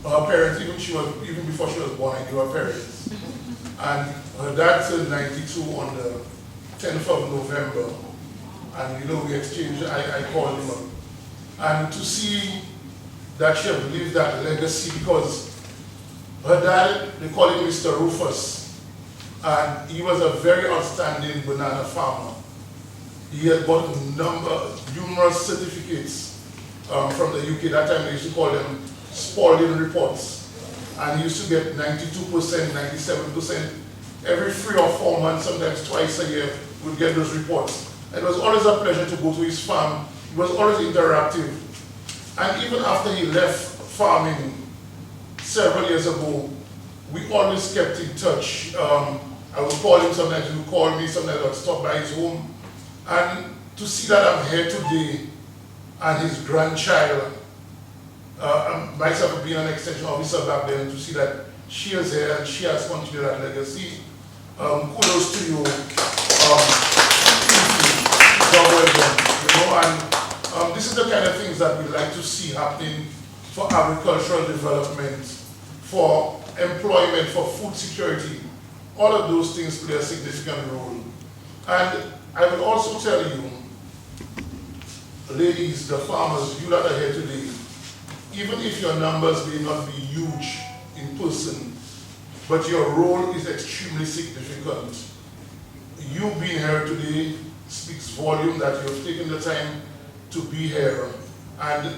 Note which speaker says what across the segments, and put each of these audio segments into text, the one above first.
Speaker 1: her parents, even before she was born, I knew her parents. And her dad turned 92 on the 10th of November. And you know, we exchanged, I called him up. And to see that she had lived that legacy, because her dad, they call him Mr. Rufus, and he was a very outstanding banana farmer. He had got numerous certificates from the UK. That time they used to call them Spalding reports. And he used to get 92%, 97%. Every 3 or 4 months, sometimes twice a year, would get those reports. It was always a pleasure to go to his farm. He was always interactive. And even after he left farming several years ago, we always kept in touch. I would call him sometimes, he would call me, sometimes I would stop by his home. And to see that I'm here today, and his grandchild, myself being an extension officer back then, to see that she is here and she has continued that legacy, kudos to you. Job well done, you know, and this is the kind of things that we like to see happening for agricultural development, for employment, for food security. All of those things play a significant role. And I will also tell you, ladies, the farmers, you that are here today, even if your numbers may not be huge in person, but your role is extremely significant. You being here today speaks volume that you have taken the time to be here, and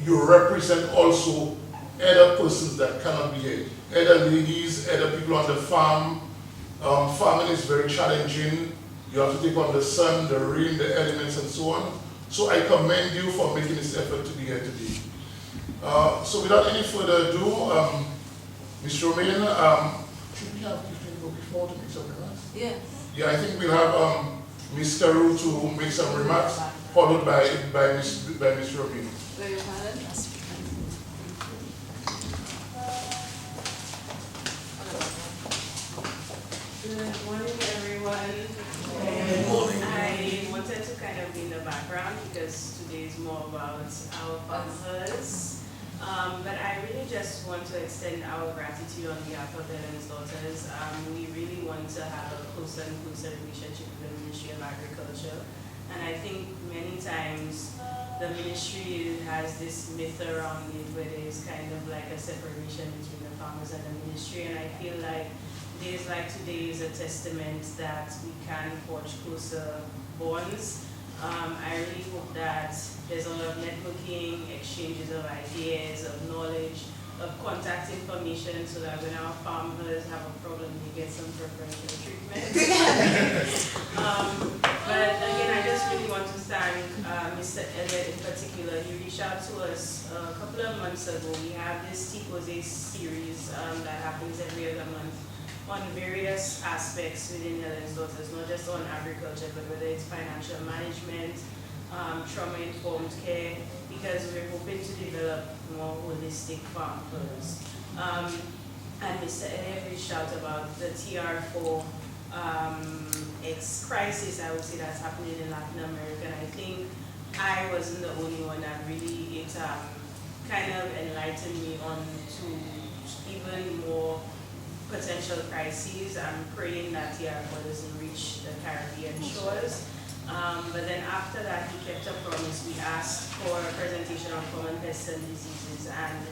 Speaker 1: you represent also other persons that cannot be here. Other ladies, other people on the farm. Farming is very challenging. You have to take on the sun, the rain, the elements, and so on. So I commend you for making this effort to be here today. So without any further ado, Ms. Romaine, should we have 15 go before to make some remarks?
Speaker 2: Yes.
Speaker 1: Yeah, I think we'll have Ms. Carew to make some remarks, followed by Ms. Romaine.
Speaker 2: Will you, Helen?
Speaker 3: Good morning, everyone.
Speaker 1: Good morning.
Speaker 3: I wanted to kind of be in the background because today is more about our farmers. But I really just want to extend our gratitude on behalf of Helen's daughters. We really want to have a closer and closer relationship with the Ministry of Agriculture. And I think many times the ministry has this myth around it where there's kind of like a separation between the farmers and the ministry. And I feel like days like today is a testament that we can forge closer bonds. I really hope that there's a lot of networking, exchanges of ideas, of knowledge, of contact information, so that when our farmers have a problem, they get some preferential treatment. But again, I just really want to thank Mr. Elliott in particular. He reached out to us a couple of months ago. We have this T-Pose series that happens every other month on various aspects within Helen's daughters, not just on agriculture, but whether it's financial management, trauma-informed care, because we're hoping to develop more holistic farmers. And Mr. Elliott reached out about the TR4 crisis, I would say, that's happening in Latin America. And I think I wasn't the only one that really, it kind of enlightened me on to even more potential crises. I'm praying that TR4 doesn't reach the Caribbean shores. But then after that, he kept a promise. We asked for a presentation on common pests and diseases, and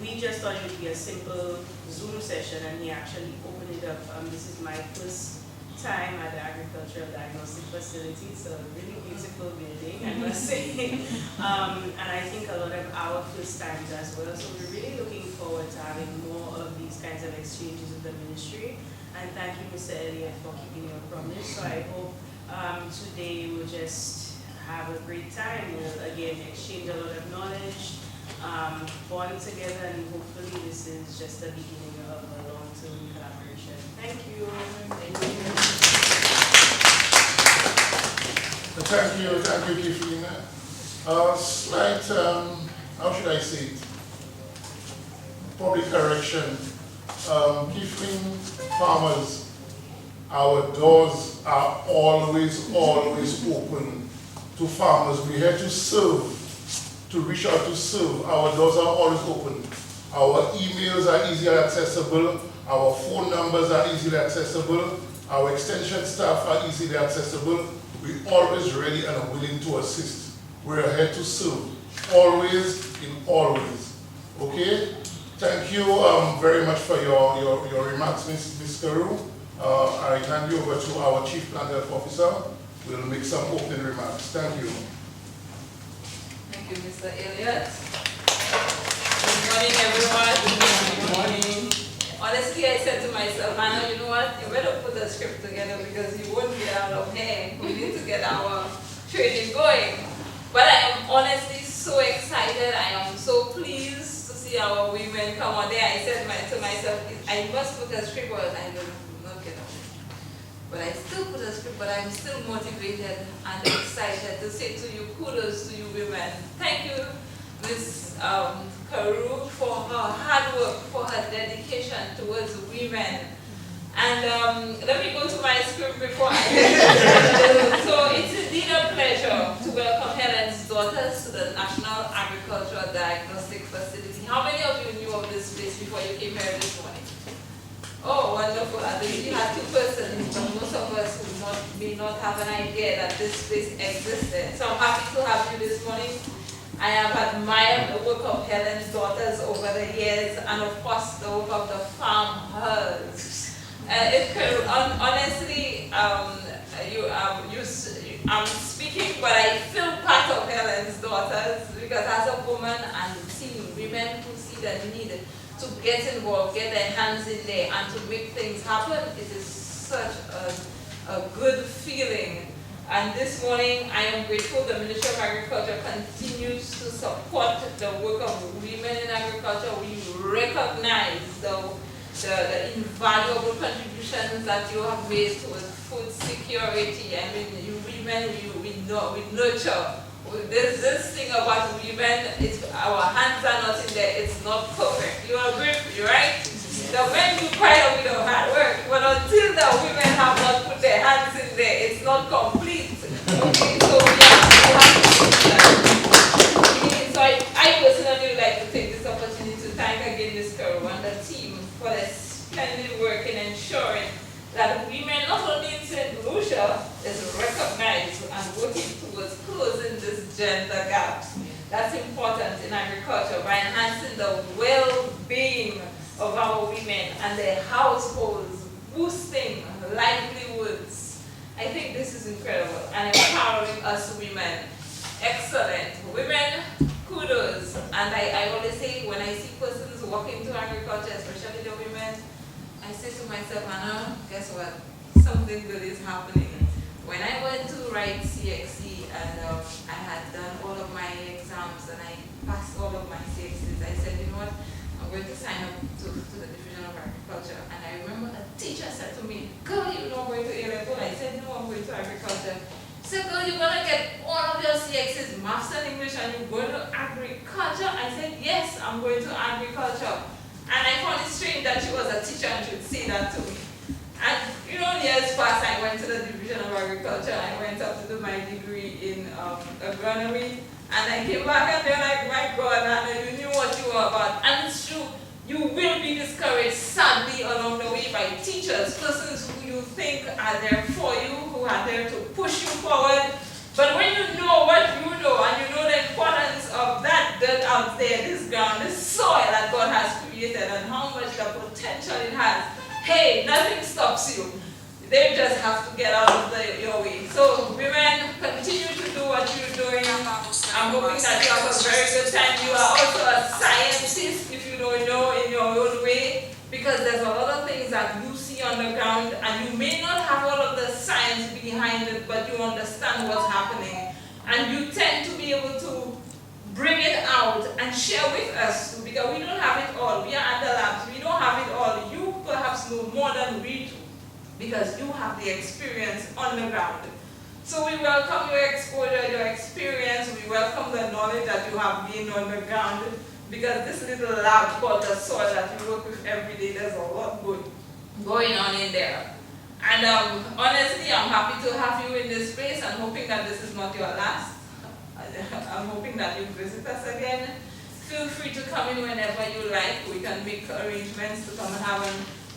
Speaker 3: we just thought it would be a simple Zoom session, and he actually opened it up. This is my first time at the Agricultural Diagnostic Facility, so a really beautiful building, I must say. And I think a lot of our first times as well. So we're really looking forward to having more of these kinds of exchanges with the ministry. And thank you, Mr. Elliott, for keeping your promise. So I hope today we'll just have a great time. We'll again exchange a lot of knowledge, bond together, and hopefully this is just the beginning of a long-term collaboration. Thank you. Thank you,
Speaker 1: Kathleen. Slight, how should I say it? Probably correction. Kathleen, farmers, our doors are always open to farmers. We're here to serve, to reach out to serve. Our doors are always open. Our emails are easily accessible. Our phone numbers are easily accessible. Our extension staff are easily accessible. We're always ready and willing to assist. We're here to serve, always in all ways. Okay? Thank you very much for your remarks, Ms. Carew. I hand you over to our Chief Plant Health Officer. We'll make some opening remarks. Thank you.
Speaker 2: Thank you, Mr. Elliott. Good morning, everyone. Good morning. Honestly, I said to myself, Anna, you know what? You better put the script together because you won't get out of here. We need to get our training going. But I am honestly so excited. I am so pleased to see our women come on there. I said to myself, I must put a script, but I will not get out. But I still put a script, but I'm still motivated and excited to say to you, kudos to you women. Thank you, Ms. Carew, for her hard work, for her dedication towards women. And let me go to my script before I So it's indeed a pleasure to welcome Helen's daughters to the National Agricultural Diagnostic Facility. How many of you knew of this place before you came here this morning? Oh, wonderful. At least we had 2 persons, but most of us may not have an idea that this place existed. So I'm happy to have you this morning. I have admired the work of Helen's daughters over the years, and of course the work of the farmers. Honestly, I'm speaking, but I feel part of Helen's daughters because as a woman and seeing women who see the need to get involved, get their hands in there, and to make things happen, it is such a good feeling. And this morning, I am grateful the Ministry of Agriculture continues to support the work of women in agriculture. We recognize the invaluable contributions that you have made towards food security. I mean, you women, we nurture. This thing about women, our hands are not in there. It's not perfect. You agree with me, right? The men do quite a bit of hard work, but until the women have not put their hands in there, it's not complete. Okay, so we have to do that. So I personally would like to take this opportunity to thank again Ms. Carew and the team for their splendid work in ensuring that women, not only in St. Lucia, is recognized and working towards closing this gender gap. That's important in agriculture by enhancing the well-being of our women and their households, boosting livelihoods. I think this is incredible and empowering us women. Excellent. Women, kudos. And I always say when I see persons walking into agriculture, especially the women, I say to myself, Anna, guess what? Something good is happening. When I went to write CXC and I had done all of my exams and I passed all of my CXCs, I said, you know what? I'm going to sign up to the Division of Agriculture. And I remember a teacher said to me, girl, you know I'm going to A-level. I said, no, I'm going to agriculture. She said, girl, you're going to get all of your CXCs, maths and English, and you're going to agriculture? I said, yes, I'm going to agriculture. And I found it strange that she was a teacher and she would say that to me. And you know, years past, I went to the Division of Agriculture. I went up to do my degree in agronomy. And I came back and they're like, my God, Anna, you knew what you were about. And it's true, you will be discouraged sadly along the way by teachers, persons who you think are there for you, who are there to push you forward. But when you know what you know, and you know the importance of that dirt out there, this ground, this soil that God has created, and how much the potential it has, hey, nothing stops you. They just have to get out of your way. So women, continue to do what you're doing. I'm hoping that you have a very good time. You are also a scientist, if you don't know, in your own way, because there's a lot of things that you see on the ground, and you may not have all of the science behind it, but you understand what's happening. And you tend to be able to bring it out and share with us, because we don't have it all. We are at the labs. We don't have it all. You perhaps know more than we do, because you have the experience on the ground. So we welcome your exposure, your experience. We welcome the knowledge that you have been on the ground, because this little lab called the soil that you work with every day, there's a lot going on in there. And honestly, I'm happy to have you in this place and hoping that this is not your last. I'm hoping that you visit us again. feel free to come in whenever you like. We can make arrangements to come and have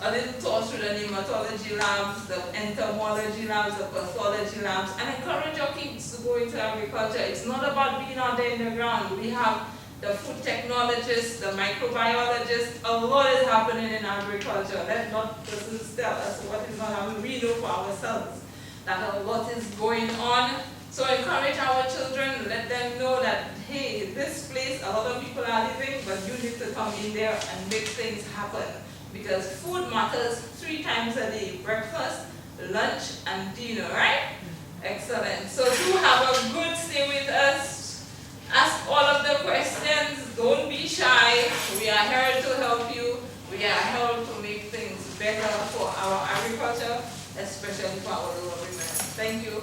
Speaker 2: a little tour through the nematology labs, the entomology labs, the pathology labs, and encourage your kids to go into agriculture. It's not about being out there in the ground. We have the food technologists, the microbiologists. A lot is happening in agriculture. Let not persons tell us what is not happening. We know for ourselves that a lot is going on. So encourage our children, let them know that, hey, this place, a lot of people are living, but you need to come in there and make things happen. Because food matters 3 times a day: breakfast, lunch, and dinner, right? Excellent. So do have a good stay with us. Ask all of the questions. Don't be shy. We are here to help you. We are here to make things better for our agriculture, especially for our rural women. Thank you.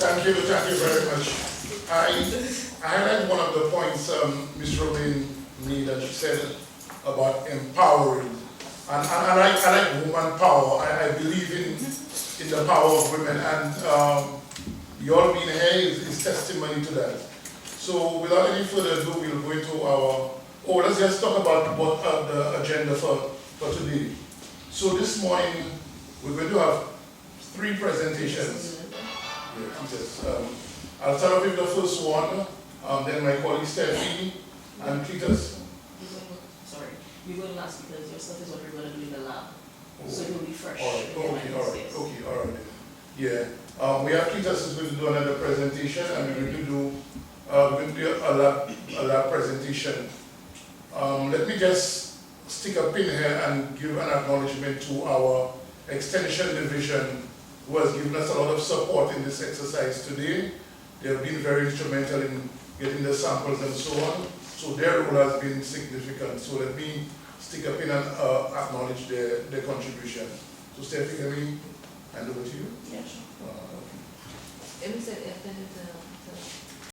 Speaker 1: Thank you very much. I highlight one of the points Ms. Robin made, and she said about empowering. And I like woman power. I believe in the power of women, and your being here is testimony to that. So without any further ado, we'll go into let's just talk about what the agenda for today. So this morning, we're going to have 3 presentations. I'll start off with the first one, then my colleague Stephanie and Cletus.
Speaker 4: You're going last because your stuff is what we're going to do in the lab. So it will be fresh.
Speaker 1: All right. Yeah. We have Cletus is going to do another presentation, and we're going to do a lab presentation. Let me just stick a pin here and give an acknowledgement to our extension division, who has given us a lot of support in this exercise today. They have been very instrumental in getting the samples and so on. So their role has been significant. So let me stick a pin and acknowledge their contribution. So Stephanie, let me hand over to you.
Speaker 4: Yeah, sure.
Speaker 2: Let me say,